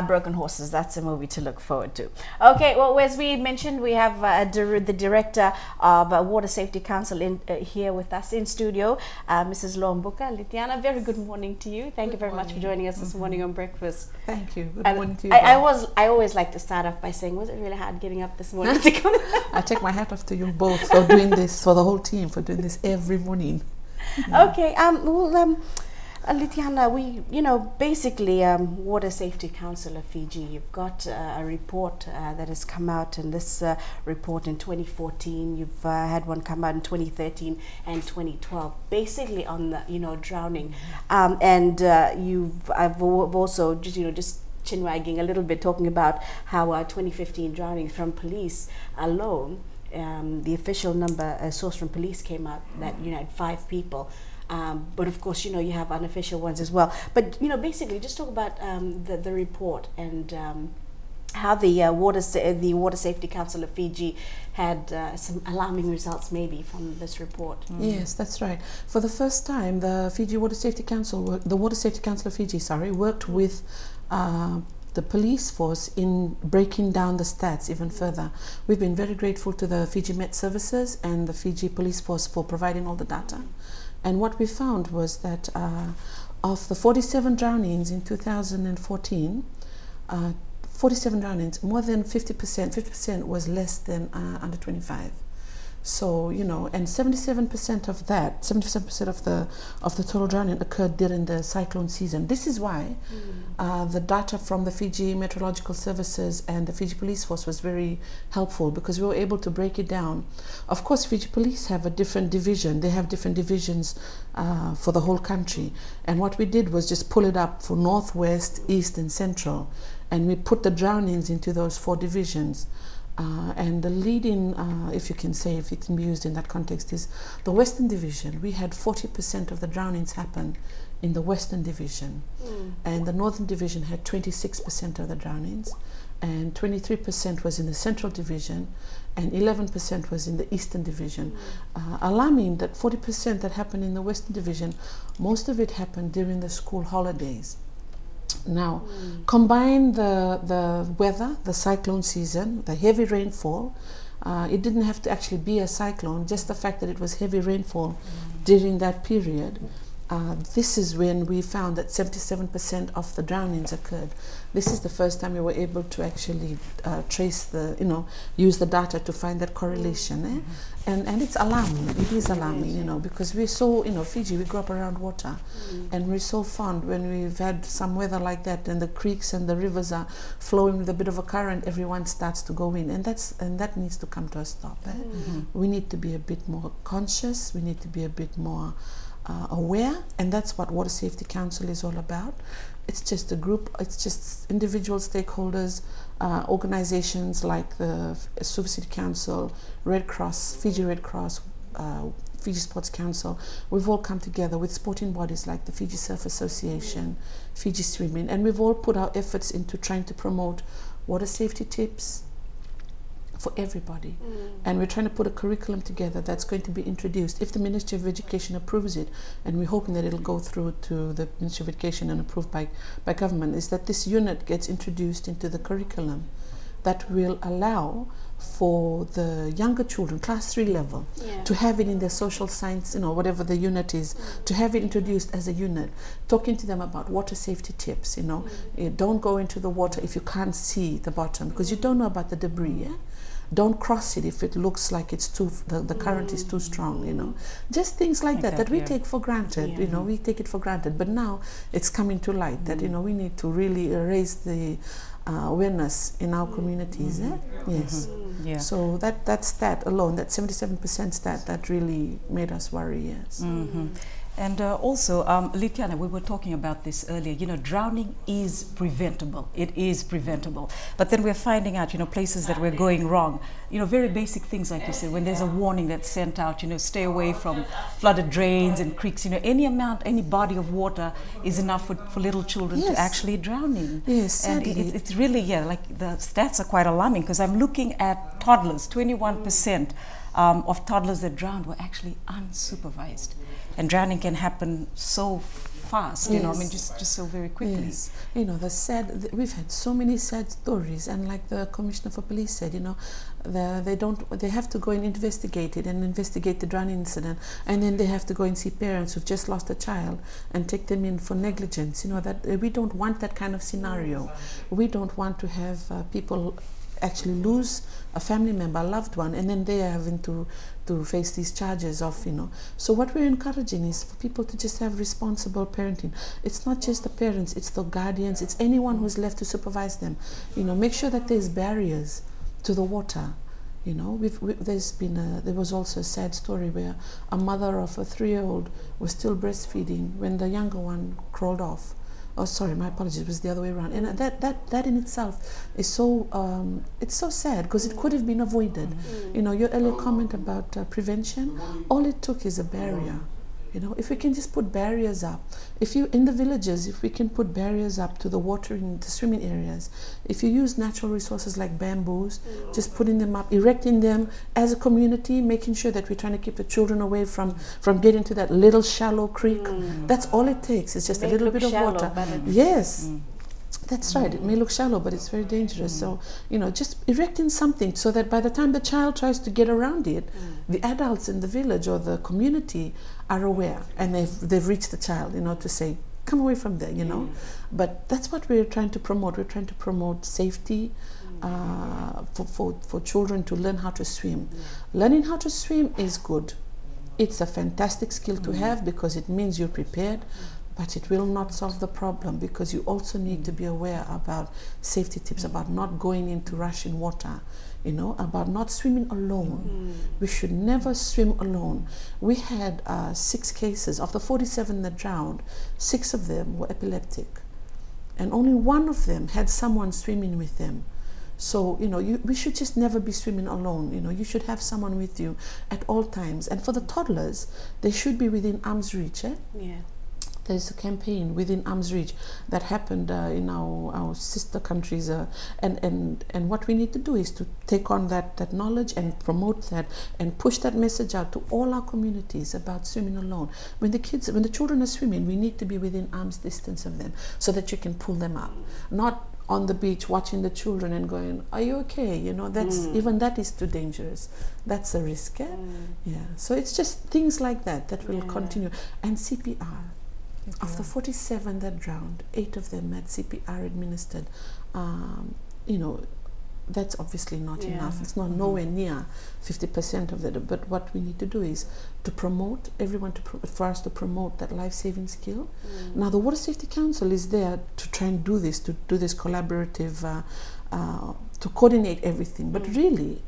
Broken Horses. That's a movie to look forward to. Okay, well, as we mentioned, we have the director of Water Safety Council here with us in studio, Mrs. Loabuka. Litiana, very good morning to you. Thank you very much for joining us this morning on breakfast. Thank you. Good morning to you. I always like to start off by saying, was it really hard getting up this morning to come? I take my hat off to you both for doing this, for the whole team, for doing this every morning. Okay, Litiana, basically, Water Safety Council of Fiji, you've got a report that has come out, and this report in 2014, you've had one come out in 2013 and 2012, basically on the, drowning, and I've also just chin-wagging a little bit, talking about how 2015 drownings from police alone, the official number source from police came out that had 5 people. But of course, you have unofficial ones as well. But basically, just talk about the report and how the Water Safety Council of Fiji had some alarming results, maybe, from this report. Yes, that's right. For the first time, the Fiji Water Safety Council, the Water Safety Council of Fiji, worked with the police force in breaking down the stats even further. We've been very grateful to the Fiji Met Services and the Fiji Police Force for providing all the data. And what we found was that of the 47 drownings in 2014, 47 drownings, more than 50% was less than under 25. So, and 77% of that, 77% of the total drowning occurred during the cyclone season. This is why the data from the Fiji Meteorological Services and the Fiji Police Force was very helpful, because we were able to break it down. Of course, Fiji Police have a different division. They have different divisions for the whole country. And what we did was just pull it up for Northwest, East, and Central. And we put the drownings into those 4 divisions. And the leading, if you can say, if it can be used in that context, is the Western Division. We had 40% of the drownings happen in the Western Division. And the Northern Division had 26% of the drownings. And 23% was in the Central Division. And 11% was in the Eastern Division. Alarming that 40% that happened in the Western Division, most of it happened during the school holidays. Now, combine the weather, the cyclone season, the heavy rainfall. It didn't have to actually be a cyclone, just the fact that it was heavy rainfall during that period. This is when we found that 77% of the drownings occurred. This is the first time we were able to actually trace use the data to find that correlation. And it's alarming. It is alarming, because we're so, Fiji, we grew up around water. And we're so fond when we've had some weather like that and the creeks and the rivers are flowing with a bit of a current, everyone starts to go in. And that needs to come to a stop. We need to be a bit more conscious. We need to be a bit more aware, and that's what Water Safety Council is all about. It's just a group, it's just individual stakeholders, organizations like the Super City Council, Red Cross, Fiji Red Cross, Fiji Sports Council. We've all come together with sporting bodies like the Fiji Surf Association, Fiji Swimming, and we've all put our efforts into trying to promote water safety tips for everybody. And we're trying to put a curriculum together that's going to be introduced if the Ministry of Education approves it, and we're hoping that it'll go through to the Ministry of Education and approved by government, is that this unit gets introduced into the curriculum that will allow for the younger children, class 3 level, to have it in their social science, whatever the unit is, to have it introduced as a unit, talking to them about water safety tips. Don't go into the water if you can't see the bottom, because you don't know about the debris. Don't cross it if it looks like it's the current is too strong, Just things like that we take for granted, we take it for granted. But now it's coming to light that, we need to really raise the awareness in our communities. Yes. So that stat alone, that 77% stat, that really made us worry, yes. And also, Litiana, we were talking about this earlier, drowning is preventable. It is preventable. But then we're finding out, places that we're going wrong. Very basic things, like you said, when there's a warning that's sent out, stay away from flooded drains and creeks, any body of water is enough for little children to actually drowning. Yes, and it's really, like the stats are quite alarming, because I'm looking at toddlers, 21% of toddlers that drowned were actually unsupervised. And drowning can happen so fast, you know, I mean, just so very quickly. Yes. You know, we've had so many sad stories, and like the Commissioner for Police said, you know, they have to go and investigate it and investigate the drowning incident, and then they have to go and see parents who've just lost a child and take them in for negligence. You know, that we don't want that kind of scenario. We don't want to have people actually lose a family member, a loved one, and then they are having to face these charges of, you know. So what we're encouraging is for people to just have responsible parenting. It's not just the parents, it's the guardians, it's anyone who's left to supervise them. You know, make sure that there's barriers to the water. You know, there was also a sad story where a mother of a 3-year-old was still breastfeeding when the younger one crawled off. Oh, sorry, my apologies, it was the other way around. And that in itself is so, it's so sad, because it could have been avoided. You know, your earlier comment about prevention, all it took is a barrier. You know, if we can just put barriers up, in the villages, if we can put barriers up to the water in the swimming areas, if you use natural resources like bamboos, just putting them up, erecting them as a community, making sure that we're trying to keep the children away from getting to that little shallow creek. That's all it takes. It's just a little bit of water. Yes. That's right. It may look shallow, but it's very dangerous. So, you know, just erecting something so that by the time the child tries to get around it, the adults in the village or the community are aware, and they've reached the child, you know, to say, come away from there, you know. But that's what we're trying to promote. We're trying to promote safety for children to learn how to swim. Learning how to swim is good. It's a fantastic skill to have, because it means you're prepared. But it will not solve the problem, because you also need to be aware about safety tips, about not going into rushing water, you know, about not swimming alone. We should never swim alone. We had 6 cases. Of the 47 that drowned, 6 of them were epileptic. And only 1 of them had someone swimming with them. So, you know, we should just never be swimming alone. You know, you should have someone with you at all times. And for the toddlers, they should be within arm's reach. Yeah. There's a campaign within arm's reach that happened in our sister countries, and what we need to do is to take on that knowledge and promote that and push that message out to all our communities about swimming alone. When the children are swimming, we need to be within arm's distance of them so that you can pull them up, not on the beach watching the children and going, are you okay? You know, that's even that is too dangerous. That's a risk. Yeah. So it's just things like that will continue. And CPR. Of the 47 that drowned, 8 of them had CPR administered. You know, that's obviously not enough. It's not nowhere near 50% of that. But what we need to do is to promote for us to promote that life-saving skill. Now, the Water Safety Council is there to try and do this collaborative, to coordinate everything. But really,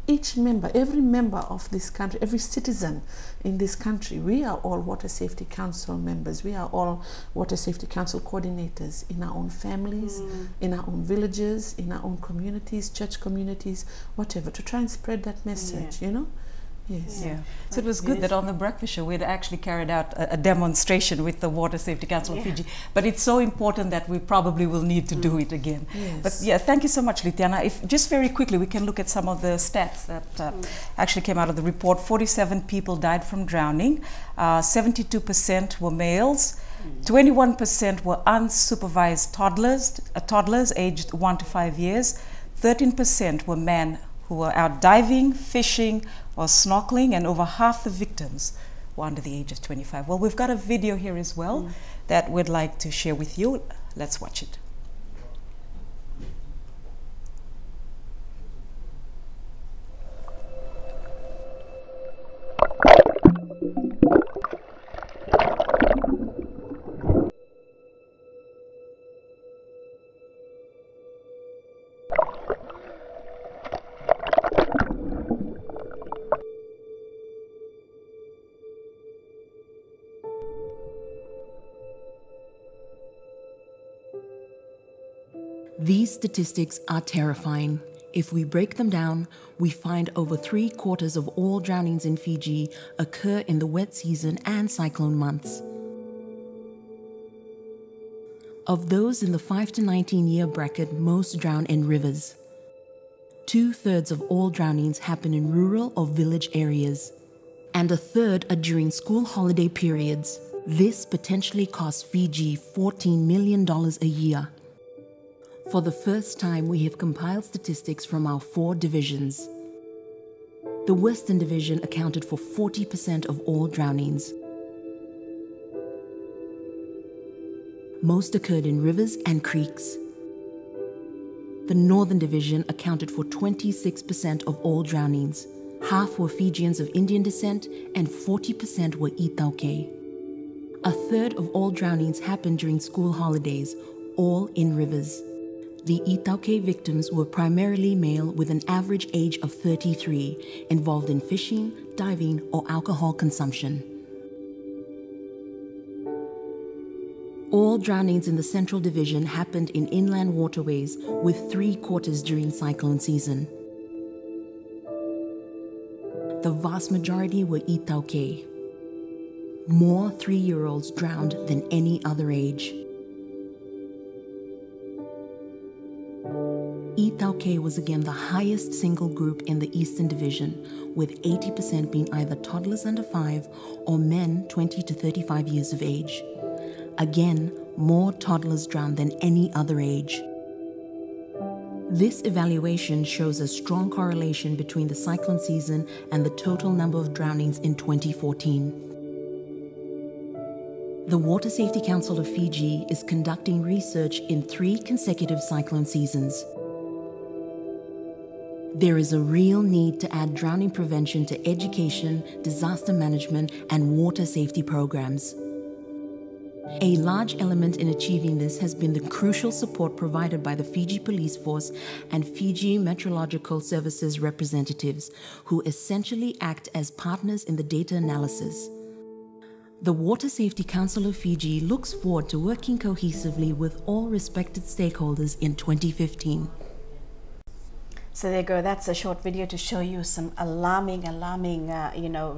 every member of this country, every citizen in this country, we are all Water Safety Council members. We are all Water Safety Council coordinators in our own families, in our own villages, in our own communities, church communities, whatever, to try and spread that message, you know? Yes. Yeah. So it was good that on the breakfast show we had actually carried out a demonstration with the Water Safety Council of Fiji. But it's so important that we probably will need to do it again. Yes. But yeah, thank you so much, Litiana. If just very quickly we can look at some of the stats that actually came out of the report. 47 people died from drowning. 72% were males. 21% were unsupervised toddlers aged 1 to 5 years. 13% were men who were out diving, fishing, or snorkeling, and over half the victims were under the age of 25. Well, we've got a video here as well that we'd like to share with you. Let's watch it. These statistics are terrifying. If we break them down, we find over 3/4 of all drownings in Fiji occur in the wet season and cyclone months. Of those in the 5 to 19 year bracket, most drown in rivers. 2/3 of all drownings happen in rural or village areas, and 1/3 are during school holiday periods. This potentially costs Fiji $14 million a year. For the first time, we have compiled statistics from our 4 divisions. The Western Division accounted for 40% of all drownings. Most occurred in rivers and creeks. The Northern Division accounted for 26% of all drownings. Half were Fijians of Indian descent and 40% were Itauke. A third of all drownings happened during school holidays, all in rivers. The Itauke victims were primarily male with an average age of 33, involved in fishing, diving, or alcohol consumption. All drownings in the Central Division happened in inland waterways, with 3/4 during cyclone season. The vast majority were Itauke. More 3-year-olds drowned than any other age. Itauke was again the highest single group in the Eastern Division, with 80% being either toddlers under 5 or men 20 to 35 years of age. Again, more toddlers drowned than any other age. This evaluation shows a strong correlation between the cyclone season and the total number of drownings in 2014. The Water Safety Council of Fiji is conducting research in 3 consecutive cyclone seasons. There is a real need to add drowning prevention to education, disaster management, and water safety programs. A large element in achieving this has been the crucial support provided by the Fiji Police Force and Fiji Meteorological Services representatives, who essentially act as partners in the data analysis. The Water Safety Council of Fiji looks forward to working cohesively with all respected stakeholders in 2015. So there you go. That's a short video to show you some alarming,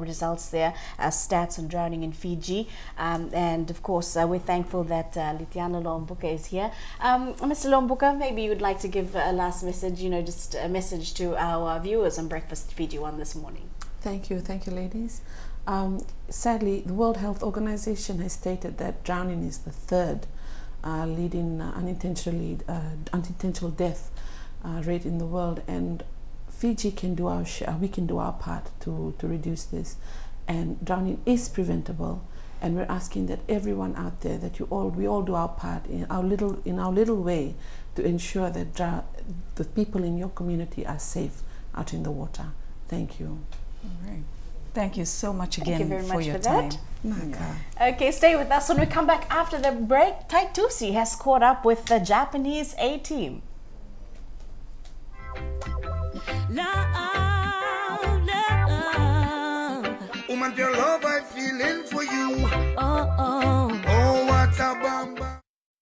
results there, stats on drowning in Fiji. And of course, we're thankful that Litiana Loabuka is here. Mr. Loabuka, maybe you would like to give a last message, just a message to our viewers on Breakfast Fiji One this morning. Thank you, ladies. Sadly, the World Health Organization has stated that drowning is the 3rd leading unintentional death rate in the world, and Fiji can do our share. We can do our part to reduce this, and drowning is preventable. And we're asking that everyone out there, that we all do our part in our little way to ensure that the people in your community are safe out in the water. Thank you. All right. Thank you so much again Thank you very for much your for time. that. Okay, stay with us. When we come back after the break, Taitusi has caught up with the Japanese A-team. Woman, your love I feeling for you. Oh, what a bamba.